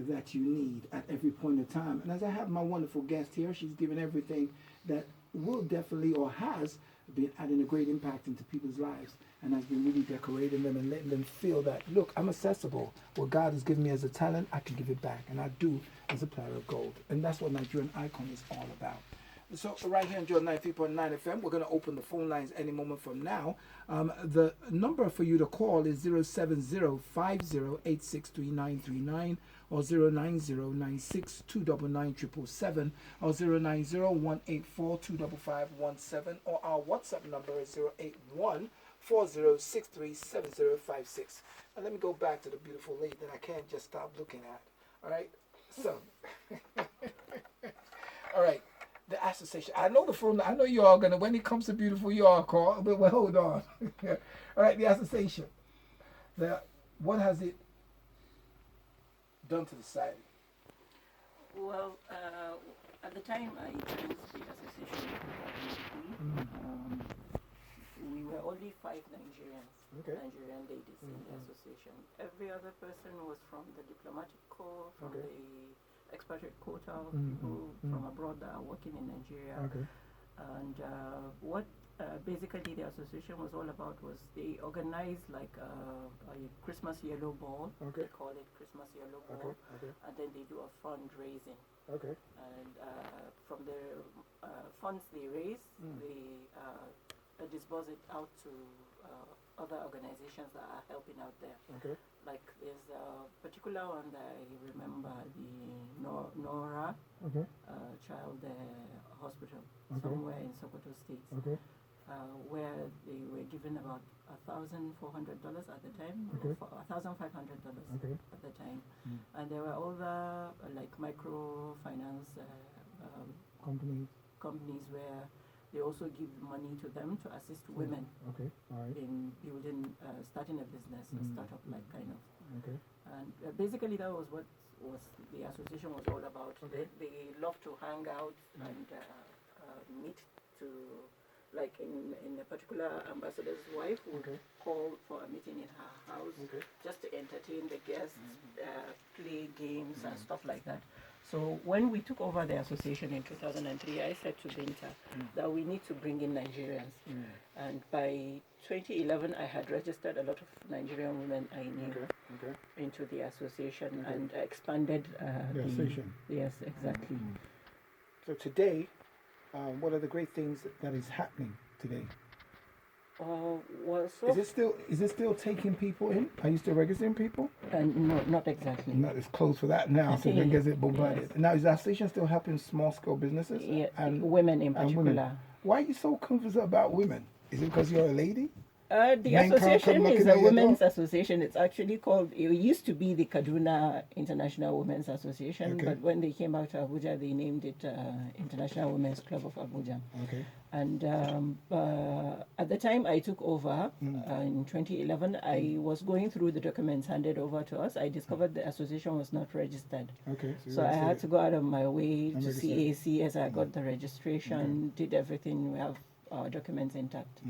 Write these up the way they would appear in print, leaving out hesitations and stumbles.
that you need at every point in time. And as I have my wonderful guest here, she's given everything that will definitely or has been adding a great impact into people's lives and has been really decorating them and letting them feel that, look, I'm accessible. What God has given me as a talent, I can give it back. And I do as a platter of gold. And that's what Nigerian Icon is all about. So right here on Jordan 93.9 FM, we're going to open the phone lines any moment from now. The number for you to call is 070-5086-3939 or 090-96-299-777 or 090-184-25517 or our WhatsApp number is 081-4063-7056. And let me go back to the beautiful lady that I can't just stop looking at. All right? So, all right. The association. I know the phone. I know you all gonna. When it comes to beautiful, you all call. But well, hold on. All right, the association. What has it done to the society? Well, at the time I joined the association, we were only 5 Nigerians, Nigerian ladies in the association. Every other person was from the diplomatic corps, from the expatriate quota, people from abroad that are working in Nigeria. And what basically the association was all about was they organized like a Christmas yellow ball. They call it Christmas yellow ball. And then they do a fundraising. And from the funds they raise, they disburse it out to other organizations that are helping out there. Like there's a particular one that I remember, the Nora Child Hospital, somewhere in Sokoto State, where they were given about $1,400 at the time, $1,500 at the time. And there were other like microfinance companies where they also give money to them to assist women in building, starting a business, a startup like kind of. And basically that was what the association was all about. They love to hang out and meet to, like in a particular ambassador's wife would call for a meeting in her house just to entertain the guests, play games and stuff like that. So when we took over the association in 2003, I said to Binta that we need to bring in Nigerians. And by 2011, I had registered a lot of Nigerian women I knew into the association and expanded the association. Yes, exactly. So today, what are the great things that is happening today? Well, is it still taking people in? Are you still registering people? No, not exactly. Not it's closed for that now, so then gets it bombarded. Yes. Now is the association still helping small scale businesses? Yeah, and women in particular. Women. Why are you so confused about women? Is it because you're a lady? The association is a women's association. It's actually called, it used to be the Kaduna International Women's Association, but when they came out to Abuja, they named it International Women's Club of Abuja. And at the time I took over in 2011, I was going through the documents handed over to us. I discovered the association was not registered. So I had to go out of my way to CAC as I got the registration, did everything. We have our documents intact.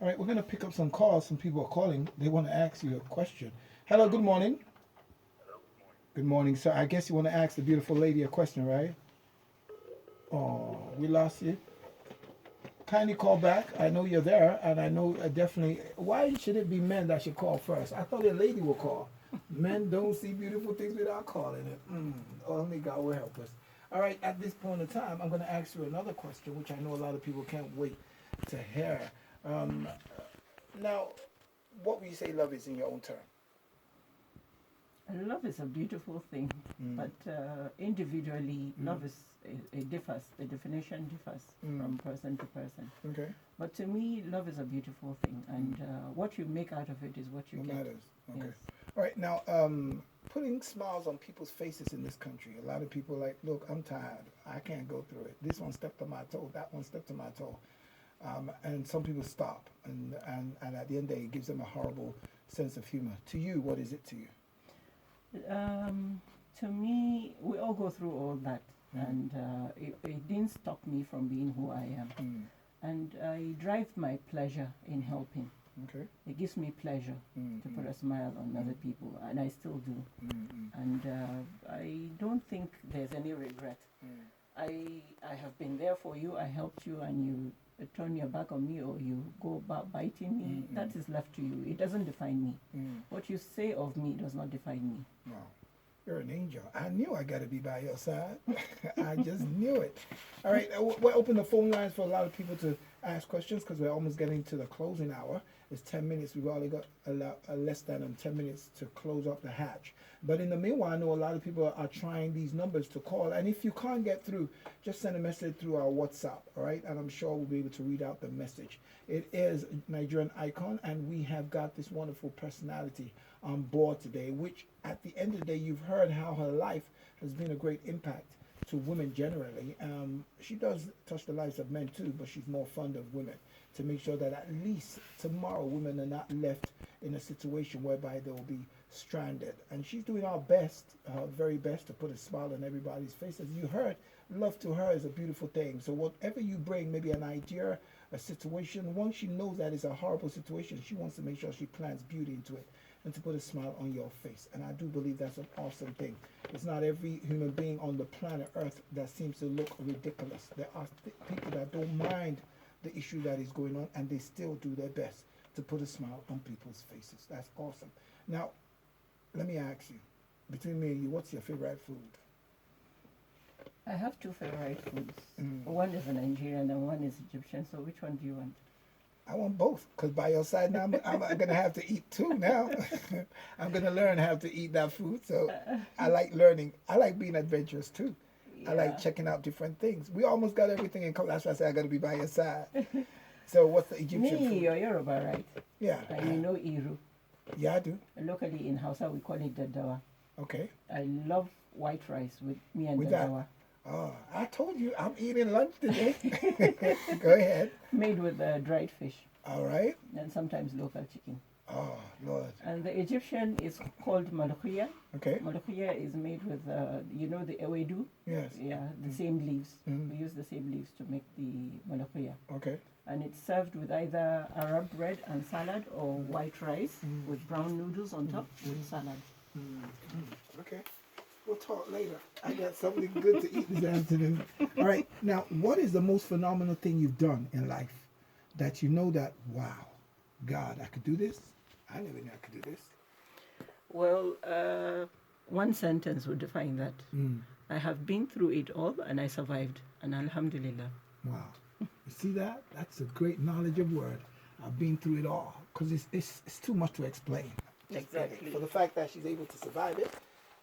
All right, we're going to pick up some calls. Some people are calling. They want to ask you a question. Hello, good morning. Hello, good morning, sir. I guess you want to ask the beautiful lady a question, right? Oh, we lost you. Kindly call back. I know you're there, and I know definitely. Why should it be men that should call first? I thought a lady would call. Men don't see beautiful things without calling it. Only God will help us. All right, at this point in time, I'm going to ask you another question, which I know a lot of people can't wait to hear. Now, what would you say love is in your own term? Love is a beautiful thing, but individually, love is it differs. The definition differs from person to person. But to me, love is a beautiful thing, and what you make out of it is what you get. Matters. Yes. All right. Now, putting smiles on people's faces in this country. A lot of people are like, look, I'm tired. I can't go through it. This one stepped on my toe. That one stepped on my toe. And some people stop, and at the end of the day, it gives them a horrible sense of humor. To you, what is it to you? To me, we all go through all that, and it didn't stop me from being who I am. And I drive my pleasure in helping. Okay. It gives me pleasure to put a smile on other people, and I still do. And I don't think there's any regret. I have been there for you, I helped you, and you turn your back on me or you go about biting me. That is left to you. It doesn't define me. What you say of me does not define me. Wow. You're an angel. I knew I got to be by your side. I just knew it. All right, we'll open the phone lines for a lot of people to ask questions because we're almost getting to the closing hour. It's 10 minutes. We've only got less than 10 minutes to close up the hatch. But in the meanwhile, I know a lot of people are trying these numbers to call. And if you can't get through, just send a message through our WhatsApp, all right? And I'm sure we'll be able to read out the message. It is Nigerian Icon, and we have got this wonderful personality on board today, which at the end of the day, you've heard how her life has been a great impact to women generally. She does touch the lives of men too, but she's more fond of women, to make sure that at least tomorrow women are not left in a situation whereby they will be stranded. And she's doing her best, her very best, to put a smile on everybody's face. As you heard, love to her is a beautiful thing. So whatever you bring, maybe an idea, a situation, once she knows that it's a horrible situation, she wants to make sure she plants beauty into it and to put a smile on your face. And I do believe that's an awesome thing. It's not every human being on the planet Earth that seems to look ridiculous. There are people that don't mind the issue that is going on, and they still do their best to put a smile on people's faces. That's awesome. Now, let me ask you, between me and you, what's your favorite food? I have two favorite foods. One is Nigerian and one is Egyptian. So which one do you want? I want both, because by your side now, I'm going to have to eat two now. I'm going to learn how to eat that food. So I like learning. I like being adventurous too. Yeah. I like checking out different things. We almost got everything in common. That's why I say I got to be by your side. So what's the Egyptian food? You're Yoruba, right? Yeah. And you know Iru. Yeah, I do. Locally in Hausa, we call it Daddawa. Okay. I love white rice with me and with Daddawa. That? Oh, I told you I'm eating lunch today. Go ahead. Made with dried fish. All right. And sometimes local chicken. Oh, Lord. And the Egyptian is called malakhiya. Okay. Malakhiya is made with, you know, the ewedu? Yes. Yeah, the same leaves. We use the same leaves to make the malakhiya. Okay. And it's served with either Arab bread and salad or white rice with brown noodles on top with salad. Okay. We'll talk later. I got something good to eat this afternoon. All right. Now, what is the most phenomenal thing you've done in life that you know that, wow, God, I could do this? I never knew I could do this. Well, one sentence would define that. I have been through it all and I survived. And alhamdulillah. Wow. You see that? That's a great knowledge of word. I've been through it all. Because it's too much to explain. Exactly. For the fact that she's able to survive it.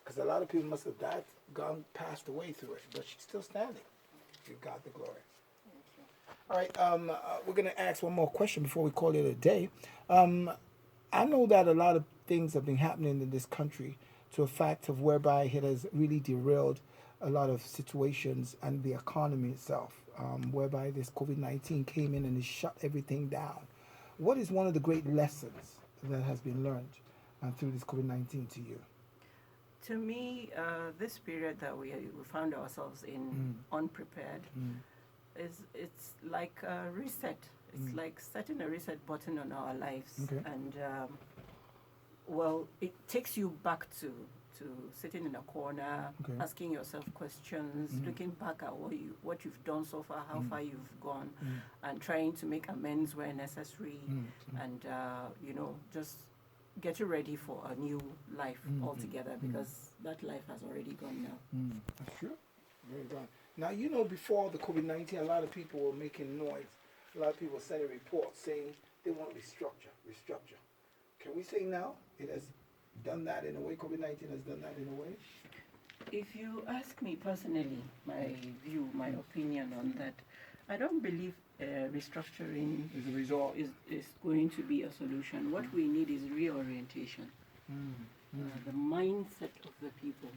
Because a lot of people must have died, passed away through it, but she's still standing. Give God the glory. All right, we're going to ask one more question before we call it a day. I know that a lot of things have been happening in this country to a fact of whereby it has really derailed a lot of situations and the economy itself, whereby this COVID-19 came in and it shut everything down. What is one of the great lessons that has been learned through this COVID-19 to you? To me, this period that we found ourselves in, unprepared, it's like a reset. It's like setting a reset button on our lives. Okay. And, well, it takes you back to sitting in a corner, asking yourself questions, looking back at what you've done so far, how far you've gone, and trying to make amends where necessary, and, you know, just getting ready for a new life altogether, because that life has already gone now. That's true. Very gone. Now, you know, before the COVID-19, a lot of people were making noise. A lot of people were sending reports saying they want restructure. Can we say now it has done that in a way? COVID-19 has done that in a way? If you ask me personally, my view, my opinion on that, I don't believe restructuring is going to be a solution. What we need is reorientation. The mindset of the people.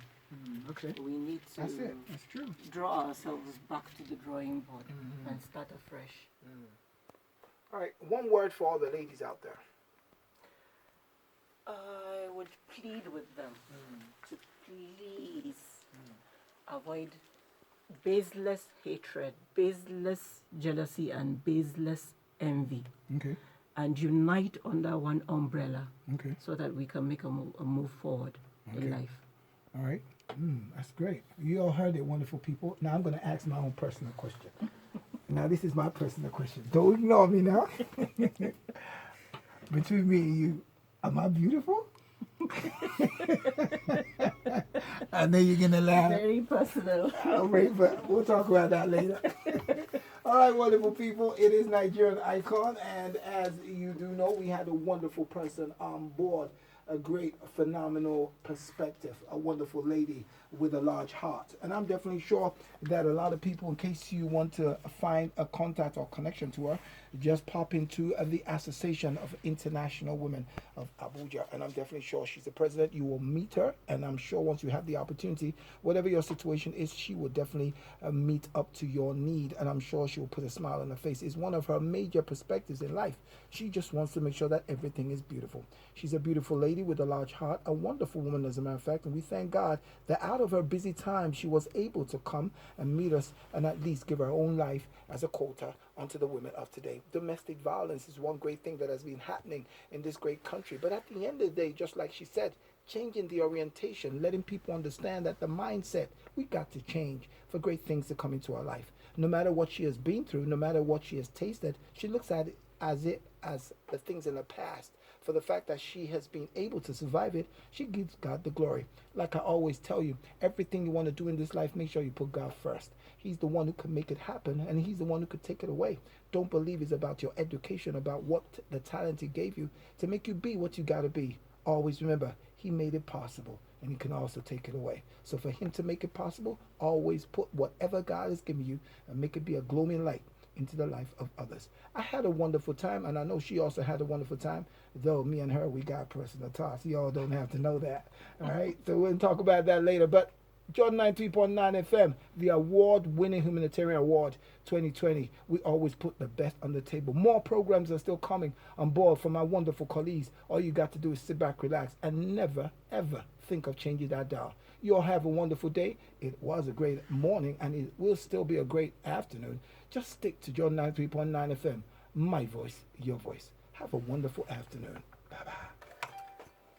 Okay. We need to That's it. That's true. draw ourselves back to the drawing board and start afresh. All right. One word for all the ladies out there. I would plead with them to please avoid baseless hatred, baseless jealousy, and baseless envy. Okay. and unite under one umbrella Okay. so that we can make a move forward in life. All right. That's great. You all heard it, wonderful people. Now I'm going to ask my own personal question. Now this is my personal question. Don't ignore me now. Between me and you, am I beautiful? I know you're going to laugh. Very personal. All right, but we'll talk about that later. All right, wonderful people. It is Nigerian Icon, and as you do know, we had a wonderful person on board, a great, phenomenal perspective, a wonderful lady with a large heart. And I'm definitely sure that a lot of people, in case you want to find a contact or connection to her, just pop into the Association of International Women of Abuja. And I'm definitely sure she's the president. You will meet her. And I'm sure once you have the opportunity, whatever your situation is, she will definitely meet up to your need. And I'm sure she will put a smile on her face. It's one of her major perspectives in life. She just wants to make sure that everything is beautiful. She's a beautiful lady with a large heart, a wonderful woman, as a matter of fact. And we thank God that out of her busy time, she was able to come and meet us and at least give her own life as a quota onto the women of today. Domestic violence is one great thing that has been happening in this great country. But at the end of the day, just like she said, changing the orientation, letting people understand that the mindset, we got to change for great things to come into our life. No matter what she has been through, no matter what she has tasted, she looks at it as the things in the past. For the fact that she has been able to survive it, she gives God the glory. Like I always tell you, everything you want to do in this life, make sure you put God first. He's the one who can make it happen, and he's the one who could take it away. Don't believe it's about your education, about what the talent he gave you to make you be what you got to be. Always remember, he made it possible, and he can also take it away. So for him to make it possible, always put whatever God has given you and make it be a glowing light into the life of others. I had a wonderful time, and I know she also had a wonderful time, though me and her, we got personal talks. Y'all don't have to know that. All right? So we'll talk about that later. But Jordan 93.9 FM, the award-winning Humanitarian Award 2020. We always put the best on the table. More programs are still coming on board from our wonderful colleagues. All you got to do is sit back, relax, and never, ever think of changing that dial. You all have a wonderful day. It was a great morning, and it will still be a great afternoon. Just stick to Jordan 93.9 FM. My voice, your voice. Have a wonderful afternoon. Bye-bye.